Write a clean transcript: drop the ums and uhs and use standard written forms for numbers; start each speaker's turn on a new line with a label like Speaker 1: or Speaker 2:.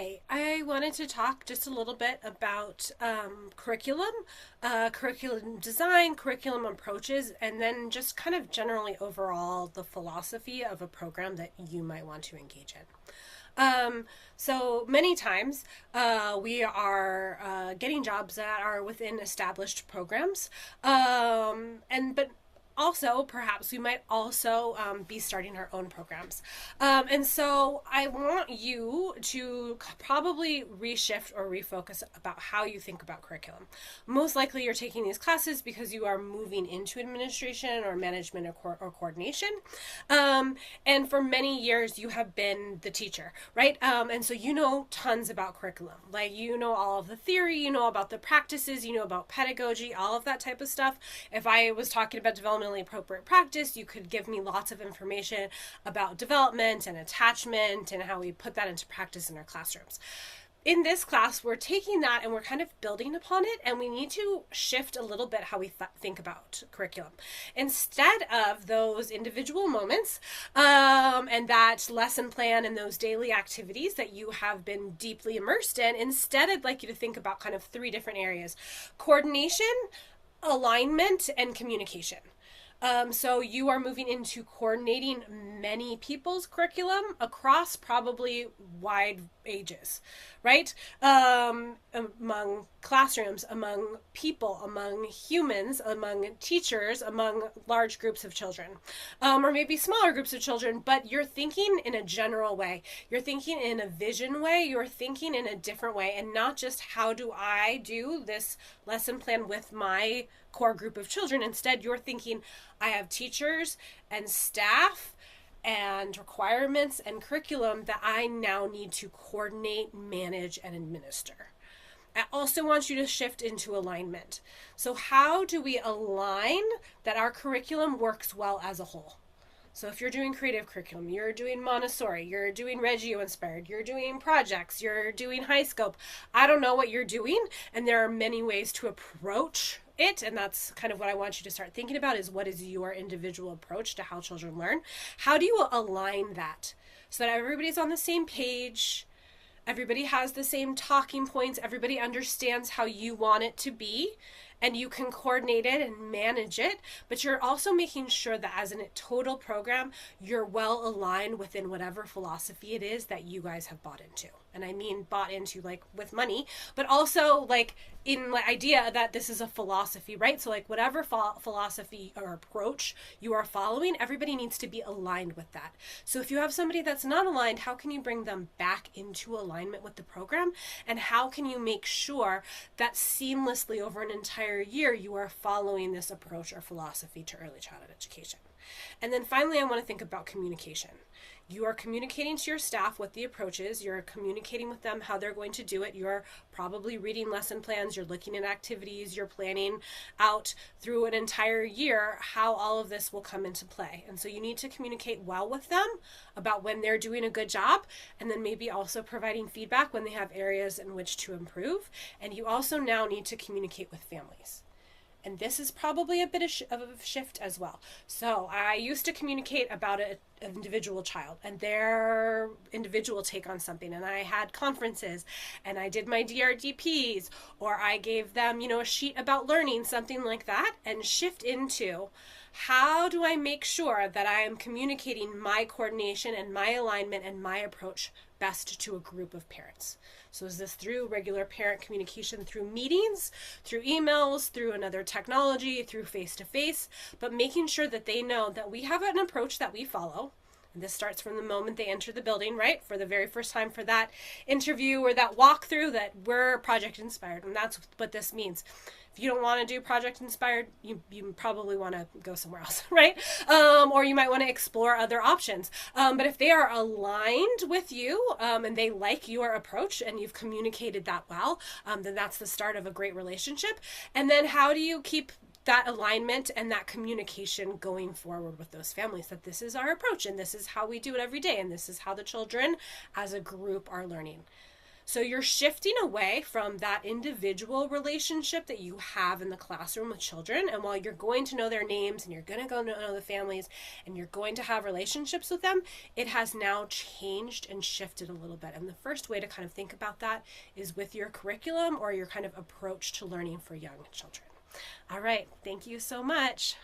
Speaker 1: Hi, I wanted to talk just a little bit about curriculum design, curriculum approaches, and then just kind of generally overall the philosophy of a program that you might want to engage in. So many times we are getting jobs that are within established programs, but also perhaps we might also be starting our own programs, and so I want you to probably reshift or refocus about how you think about curriculum. Most likely you're taking these classes because you are moving into administration or management or coordination, and for many years you have been the teacher, right? And so you know tons about curriculum, like you know all of the theory, you know about the practices, you know about pedagogy, all of that type of stuff. If I was talking about developmentally appropriate practice, you could give me lots of information about development and attachment and how we put that into practice in our classrooms. In this class, we're taking that and we're kind of building upon it, and we need to shift a little bit how we think about curriculum. Instead of those individual moments and that lesson plan and those daily activities that you have been deeply immersed in, instead I'd like you to think about kind of three different areas: coordination, alignment, and communication. So you are moving into coordinating many people's curriculum across probably wide ages, right? Among classrooms, among people, among humans, among teachers, among large groups of children, or maybe smaller groups of children, but you're thinking in a general way. You're thinking in a vision way. You're thinking in a different way, and not just how do I do this lesson plan with my core group of children. Instead, you're thinking, I have teachers and staff and requirements and curriculum that I now need to coordinate, manage, and administer. I also want you to shift into alignment. So how do we align that our curriculum works well as a whole? So if you're doing creative curriculum, you're doing Montessori, you're doing Reggio inspired, you're doing projects, you're doing high scope. I don't know what you're doing, and there are many ways to approach it, and that's kind of what I want you to start thinking about, is what is your individual approach to how children learn? How do you align that so that everybody's on the same page, everybody has the same talking points, everybody understands how you want it to be, and you can coordinate it and manage it, but you're also making sure that as a total program, you're well aligned within whatever philosophy it is that you guys have bought into. And I mean bought into like with money, but also like in the idea that this is a philosophy, right? So like whatever philosophy or approach you are following, everybody needs to be aligned with that. So if you have somebody that's not aligned, how can you bring them back into alignment with the program? And how can you make sure that seamlessly over an entire year you are following this approach or philosophy to early childhood education? And then finally, I want to think about communication. You are communicating to your staff what the approach is. You're communicating with them how they're going to do it. You're probably reading lesson plans. You're looking at activities. You're planning out through an entire year how all of this will come into play. And so you need to communicate well with them about when they're doing a good job, and then maybe also providing feedback when they have areas in which to improve. And you also now need to communicate with families. And this is probably a bit of a shift as well. So I used to communicate about an individual child and their individual take on something. And I had conferences and I did my DRDPs, or I gave them, a sheet about learning, something like that, and shift into how do I make sure that I am communicating my coordination and my alignment and my approach best to a group of parents. So is this through regular parent communication, through meetings, through emails, through another technology, through face-to-face, but making sure that they know that we have an approach that we follow. And this starts from the moment they enter the building, right? For the very first time for that interview or that walkthrough, that we're project inspired. And that's what this means. If you don't want to do project inspired, you probably want to go somewhere else, right? Or you might want to explore other options. But if they are aligned with you and they like your approach and you've communicated that well, then that's the start of a great relationship. And then how do you keep that alignment and that communication going forward with those families, that this is our approach and this is how we do it every day and this is how the children as a group are learning? So you're shifting away from that individual relationship that you have in the classroom with children. And while you're going to know their names and you're going to go know the families and you're going to have relationships with them, it has now changed and shifted a little bit. And the first way to kind of think about that is with your curriculum or your kind of approach to learning for young children. All right. Thank you so much.